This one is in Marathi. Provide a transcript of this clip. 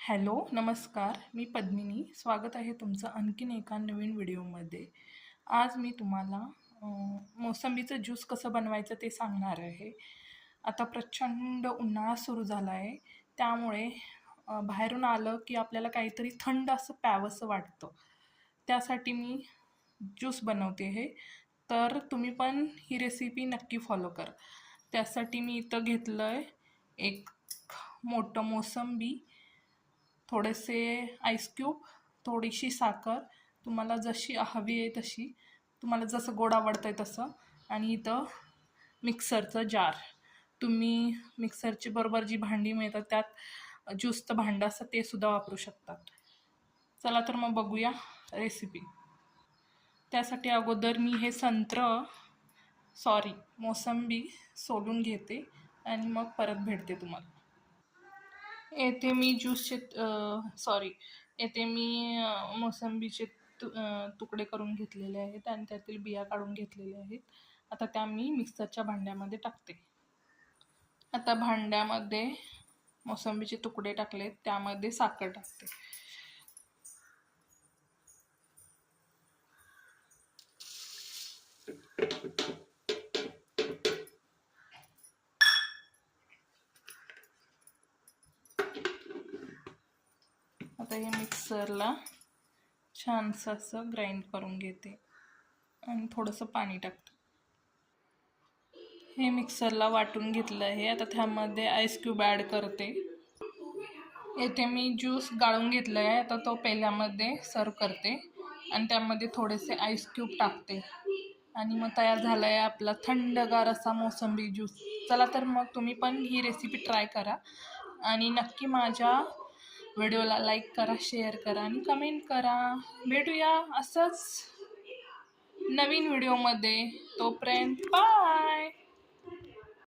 हॅलो, नमस्कार. मी पद्मिनी. स्वागत आहे तुमचं आणखीन एका नवीन व्हिडिओमध्ये. आज मी तुम्हाला मोसंबीचं ज्यूस कसं बनवायचं ते सांगणार आहे. आता प्रचंड उन्हाळा सुरू झाला आहे, त्यामुळे बाहेरून आलं की आपल्याला काहीतरी थंड असं प्यावंसं वाटतं. त्यासाठी मी ज्यूस बनवते आहे. तर तुम्ही पण ही रेसिपी नक्की फॉलो करा. त्यासाठी मी इथं घेतलं आहे एक मोठं मोसंबी, थोडेसे आईस क्यूब, थोडीशी साखर, तुम्हाला जशी हवी आहे तशी, तुम्हाला जसं गोड आवडतं आहे तसं, आणि इथं मिक्सरचं जार. तुम्ही मिक्सरची बरोबर जी भांडी मिळतात त्यात ज्यूसचं भांडं असतं ते सुद्धा वापरू शकतात. चला तर मग बघूया रेसिपी. त्यासाठी अगोदर मी हे मोसंबी सोलून घेते आणि मग परत भेटते तुम्हाला. येथे मी मोसंबीचे तुकडे करून घेतलेले आहेत आणि त्यातील बिया काढून घेतलेल्या आहेत. आता त्या मी मिक्सरच्या भांड्यामध्ये टाकते. आता भांड्यामध्ये मोसंबीचे तुकडे टाकले, त्यामध्ये साखर टाकते. आता हे मिक्सरला छानसं असं ग्राइंड करून घेते आणि थोडंसं पाणी टाकते. हे मिक्सरला वाटून घेतलं आहे. आता त्यामध्ये आईस क्यूब ॲड करते. येथे मी ज्यूस गाळून घेतलं आहे. आता तो पेल्यामध्ये सर्व करते आणि त्यामध्ये थोडेसे आईस क्यूब टाकते आणि मग तयार झाला आहे आपला थंडगार असा मोसंबी ज्यूस. चला तर मग तुम्ही पण ही रेसिपी ट्राय करा आणि नक्की माझ्या व्हिडिओला लाईक करा, शेअर करा आणि कमेंट करा. भेटूया असंच नवीन व्हिडिओमध्ये. तोपर्यंत बाय.